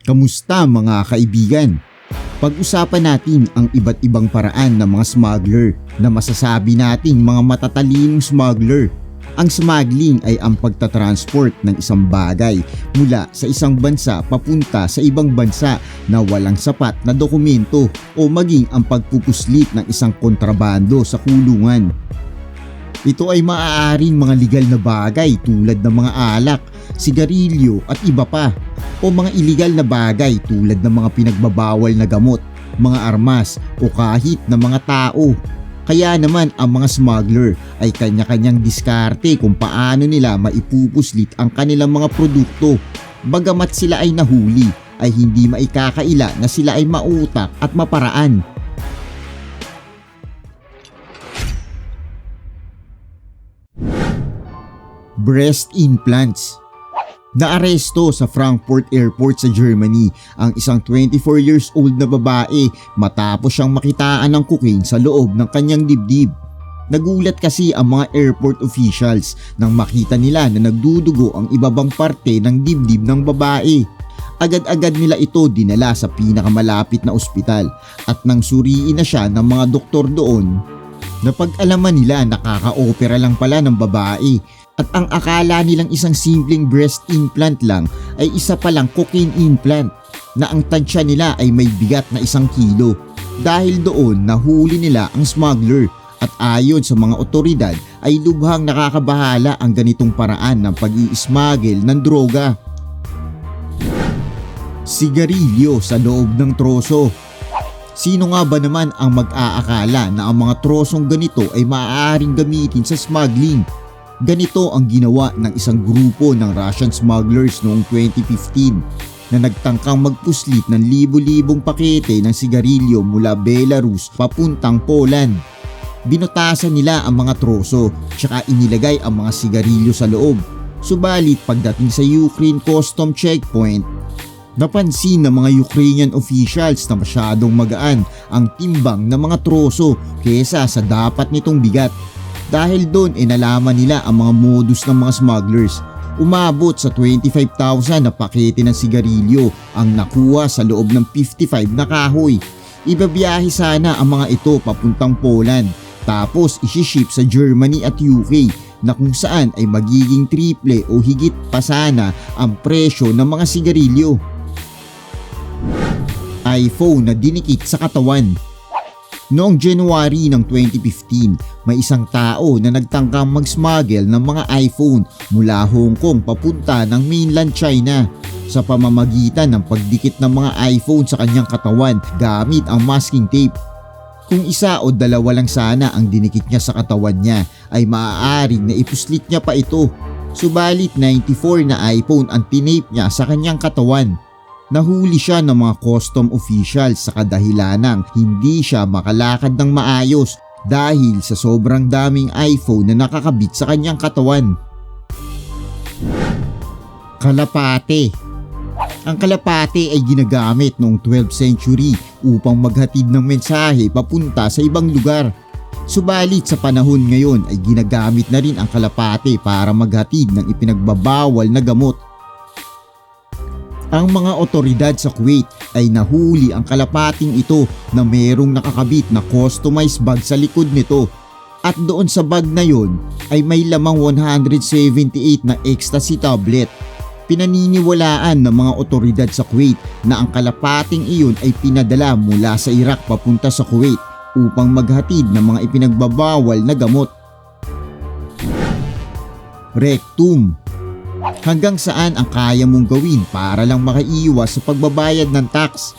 Kamusta mga kaibigan? Pag-usapan natin ang iba't ibang paraan ng mga smuggler na masasabi nating mga matatalinong smuggler. Ang smuggling ay ang pagtatransport ng isang bagay mula sa isang bansa papunta sa ibang bansa na walang sapat na dokumento o maging ang pagpupuslit ng isang kontrabando sa kulungan. Ito ay maaaring mga legal na bagay tulad ng mga alak, sigarilyo at iba pa, o mga illegal na bagay tulad ng mga pinagbabawal na gamot, mga armas o kahit na mga tao. Kaya naman ang mga smuggler ay kanya-kanyang diskarte kung paano nila maipupuslit ang kanilang mga produkto. Bagamat sila ay nahuli, ay hindi maikakaila na sila ay mautak at maparaan. Breast implants. Naaresto sa Frankfurt Airport sa Germany ang isang 24 years old na babae matapos siyang makitaan ng cocaine sa loob ng kanyang dibdib. Nagulat kasi ang mga airport officials nang makita nila na nagdudugo ang ibabang parte ng dibdib ng babae. Agad-agad nila ito dinala sa pinakamalapit na ospital at nang suriin na siya ng mga doktor doon, napag-alaman nila na kaka-opera lang pala ng babae. At ang akala nilang isang simpleng breast implant lang ay isa palang cocaine implant na ang tansya nila ay may bigat na 1 kilo. Dahil doon nahuli nila ang smuggler at ayon sa mga otoridad ay lubhang nakakabahala ang ganitong paraan ng pag-i-smuggle ng droga. Sigarilyo sa loob ng troso. Sino nga ba naman ang mag-aakala na ang mga trosong ganito ay maaaring gamitin sa smuggling? Ganito ang ginawa ng isang grupo ng Russian smugglers noong 2015 na nagtangkang magpuslit ng libo-libong pakete ng sigarilyo mula Belarus papuntang Poland. Binutasan nila ang mga troso tsaka inilagay ang mga sigarilyo sa loob. Subalit pagdating sa Ukraine custom checkpoint, napansin ng mga Ukrainian officials na masyadong magaan ang timbang ng mga troso kesa sa dapat nitong bigat. Dahil doon nalaman nila ang mga modus ng mga smugglers. Umabot sa 25,000 na pakete ng sigarilyo ang nakuha sa loob ng 55 na kahoy. Ibabiyahe sana ang mga ito papuntang Poland tapos isiship sa Germany at UK na kung saan ay magiging triple o higit pa sana ang presyo ng mga sigarilyo. iPhone na dinikit sa katawan. Noong January ng 2015, may isang tao na nagtangkang mag-smuggle ng mga iPhone mula Hong Kong papunta ng mainland China sa pamamagitan ng pagdikit ng mga iPhone sa kanyang katawan gamit ang masking tape. Kung isa o dalawa lang sana ang dinikit niya sa katawan niya ay maaaring na ipuslit niya pa ito. Subalit 94 na iPhone ang tinape niya sa kanyang katawan. Nahuli siya ng mga custom officials sa kadahilanang hindi siya makalakad ng maayos dahil sa sobrang daming iPhone na nakakabit sa kanyang katawan. Kalapate. Ang kalapate ay ginagamit noong 12th century upang maghatid ng mensahe papunta sa ibang lugar. Subalit sa panahon ngayon ay ginagamit na rin ang kalapate para maghatid ng ipinagbabawal na gamot. Ang mga otoridad sa Kuwait ay nahuli ang kalapating ito na mayroong nakakabit na customized bag sa likod nito. At doon sa bag na yon ay may lamang 178 na ecstasy tablet. Pinaniniwalaan ng mga otoridad sa Kuwait na ang kalapating iyon ay pinadala mula sa Iraq papunta sa Kuwait upang maghatid ng mga ipinagbabawal na gamot. Rectum. Hanggang saan ang kaya mong gawin para lang makaiwas sa pagbabayad ng tax?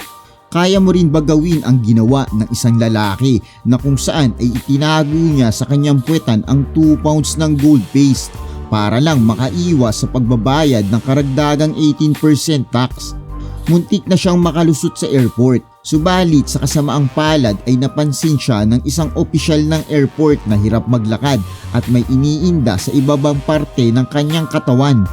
Kaya mo rin ba gawin ang ginawa ng isang lalaki na kung saan ay itinago niya sa kanyang puwetan ang 2 pounds ng gold paste para lang makaiwas sa pagbabayad ng karagdagang 18% tax? Muntik na siyang makalusot sa airport. Subalit sa kasamaang palad ay napansin siya ng isang opisyal ng airport na hirap maglakad at may iniinda sa ibabang parte ng kanyang katawan.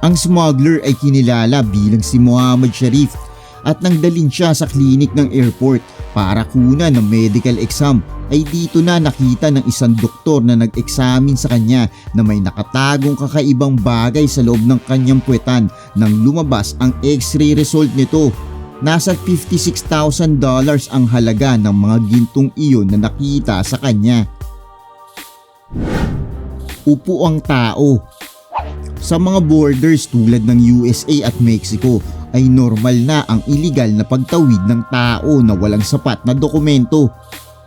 Ang smuggler ay kinilala bilang si Muhammad Sharif at nang dalhin siya sa klinik ng airport para kunan ng medical exam ay dito na nakita ng isang doktor na nag-examine sa kanya na may nakatagong kakaibang bagay sa loob ng kanyang puwetan nang lumabas ang x-ray result nito. Nasa $56,000 ang halaga ng mga gintong iyon na nakita sa kanya. Upo ang tao. Sa mga borders tulad ng USA at Mexico ay normal na ang iligal na pagtawid ng tao na walang sapat na dokumento.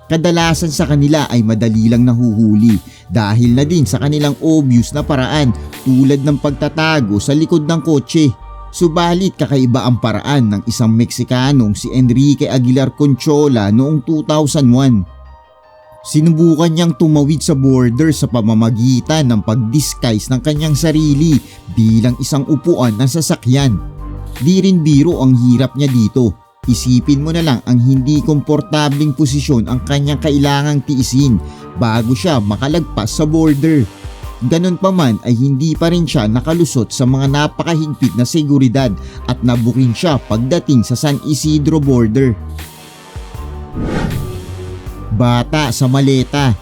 Kadalasan sa kanila ay madali lang nahuhuli dahil na din sa kanilang obvious na paraan tulad ng pagtatago sa likod ng kotse. Subalit kakaiba ang paraan ng isang Meksikanong si Enrique Aguilar Conchola noong 2001. Sinubukan niyang tumawid sa border sa pamamagitan ng pag-disguise ng kanyang sarili bilang isang upuan ng sasakyan. Di rin biro ang hirap niya dito. Isipin mo na lang ang hindi komportabling posisyon ang kanyang kailangang tiisin bago siya makalagpas sa border. Ganon pa man ay hindi pa rin siya nakalusot sa mga napakahigpit na seguridad at nabuking siya pagdating sa San Isidro border. Bata sa maleta.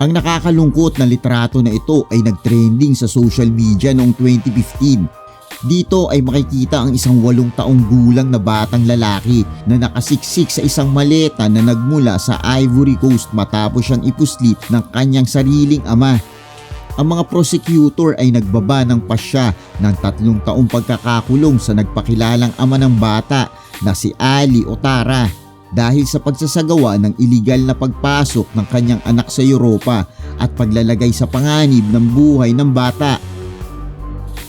Ang nakakalungkot na litrato na ito ay nagtrending sa social media noong 2015. Dito ay makikita ang isang 8 taong gulang na batang lalaki na nakasiksik sa isang maleta na nagmula sa Ivory Coast matapos siyang ipuslit ng kanyang sariling ama. Ang mga prosecutor ay nagbaba ng pasya ng 3 taong pagkakakulong sa nagpakilalang ama ng bata na si Ali Otara dahil sa pagsasagawa ng iligal na pagpasok ng kanyang anak sa Europa at paglalagay sa panganib ng buhay ng bata.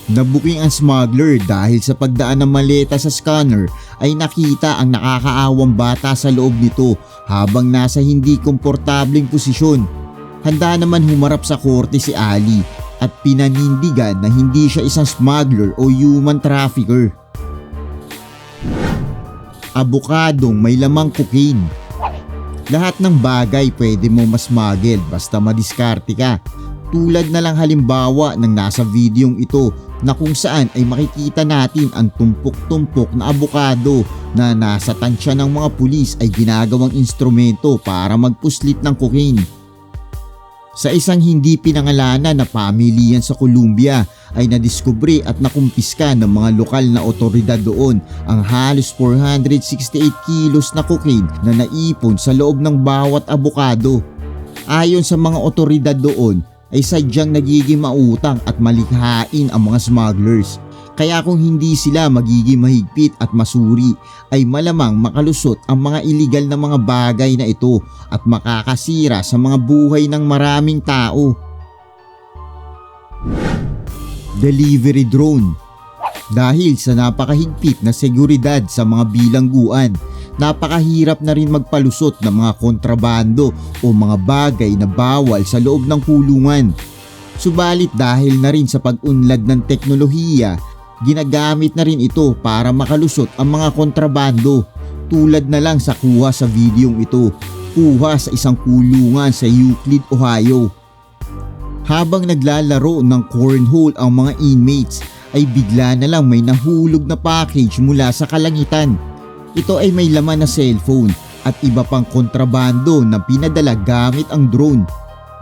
Nabuking ang smuggler dahil sa pagdaan ng maleta sa scanner ay nakita ang nakakaawang bata sa loob nito habang nasa hindi komportabling posisyon. Handa naman humarap sa korte si Ali at pinanindigan na hindi siya isang smuggler o human trafficker. Abokadong may lamang cocaine. Lahat ng bagay pwede mo masmuggle basta madiskarte ka. Tulad na lang halimbawa ng nasa videong ito na kung saan ay makikita natin ang tumpok-tumpok na abokado na nasa tansya ng mga pulis ay ginagawang instrumento para magpuslit ng cocaine. Sa isang hindi pinangalanan na pamilihan sa Colombia ay nadiskubre at nakumpiska ng mga lokal na otoridad doon ang halos 468 kilos na cocaine na naipon sa loob ng bawat abokado. Ayon sa mga otoridad doon ay sadyang nagiging mautang at malikhain ang mga smugglers. Kaya kung hindi sila magiging mahigpit at masuri ay malamang makalusot ang mga iligal na mga bagay na ito at makakasira sa mga buhay ng maraming tao. Delivery drone. Dahil sa napakahigpit na seguridad sa mga bilangguan, napakahirap na rin magpalusot ng mga kontrabando o mga bagay na bawal sa loob ng kulungan. Subalit dahil na rin sa pag-unlad ng teknolohiya, ginagamit na rin ito para makalusot ang mga kontrabando tulad na lang sa kuha sa videong ito, kuha sa isang kulungan sa Euclid, Ohio. Habang naglalaro ng cornhole ang mga inmates ay bigla na lang may nahulog na package mula sa kalangitan. Ito ay may laman na cellphone at iba pang kontrabando na pinadala gamit ang drone.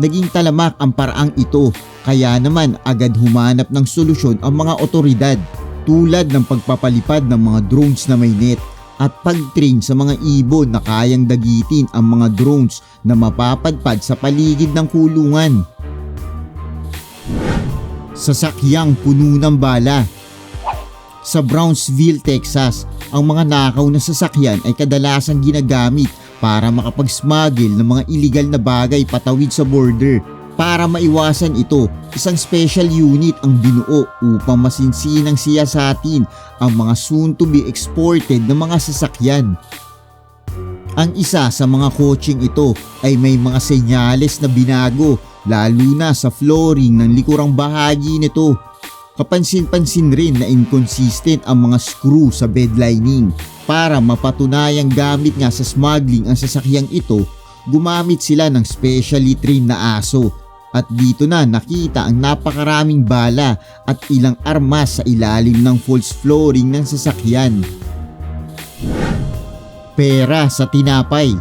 Naging talamak ang paraang ito kaya naman agad humanap ng solusyon ang mga otoridad tulad ng pagpapalipad ng mga drones na may net at pag-train sa mga ibon na kayang dagitin ang mga drones na mapapadpad sa paligid ng kulungan. Sasakyang puno ng bala. Sa Brownsville, Texas, ang mga nakaw na sasakyan ay kadalasang ginagamit para makapag-smuggle ng mga iligal na bagay patawid sa border. Para maiwasan ito, isang special unit ang binuo upang masinsinang siyasatin ang mga soon-to-be exported na mga sasakyan. Ang isa sa mga kotseng ito ay may mga senyales na binago lalo na sa flooring ng likurang bahagi nito. Kapansin-pansin rin na inconsistent ang mga screw sa bed lining. Para mapatunayang gamit nga sa smuggling ang sasakyang ito, gumamit sila ng specially trained na aso. At dito na nakita ang napakaraming bala at ilang armas sa ilalim ng false flooring ng sasakyan. pera sa tinapay.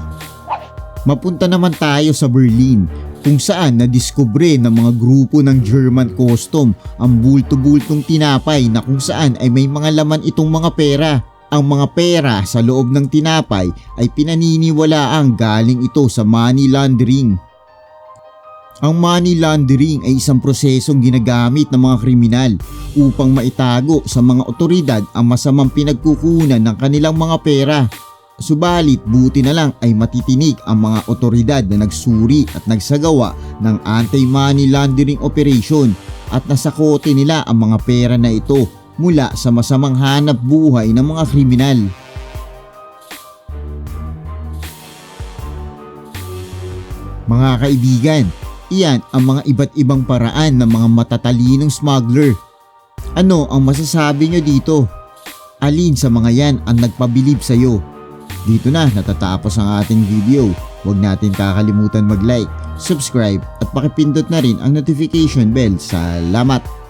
Mapunta naman tayo sa Berlin kung saan nadiskubre ng mga grupo ng German custom ang bulto-bultong tinapay na kung saan ay may mga laman itong mga pera. Ang mga pera sa loob ng tinapay ay pinaniniwalaang galing ito sa money laundering. Ang money laundering ay isang prosesong ginagamit ng mga kriminal upang maitago sa mga otoridad ang masamang pinagkukunan ng kanilang mga pera. Subalit buti na lang ay matitinig ang mga otoridad na nagsuri at nagsagawa ng anti-money laundering operation at nasakote nila ang mga pera na ito mula sa masamang hanap buhay ng mga kriminal. Mga kaibigan, iyan ang mga iba't ibang paraan ng mga matatalinong smuggler. Ano ang masasabi nyo dito? Alin sa mga yan ang nagpabilib sa'yo? Dito na natatapos ang ating video. Huwag natin kakalimutan mag-like, subscribe at pakipindot na rin ang notification bell. Salamat!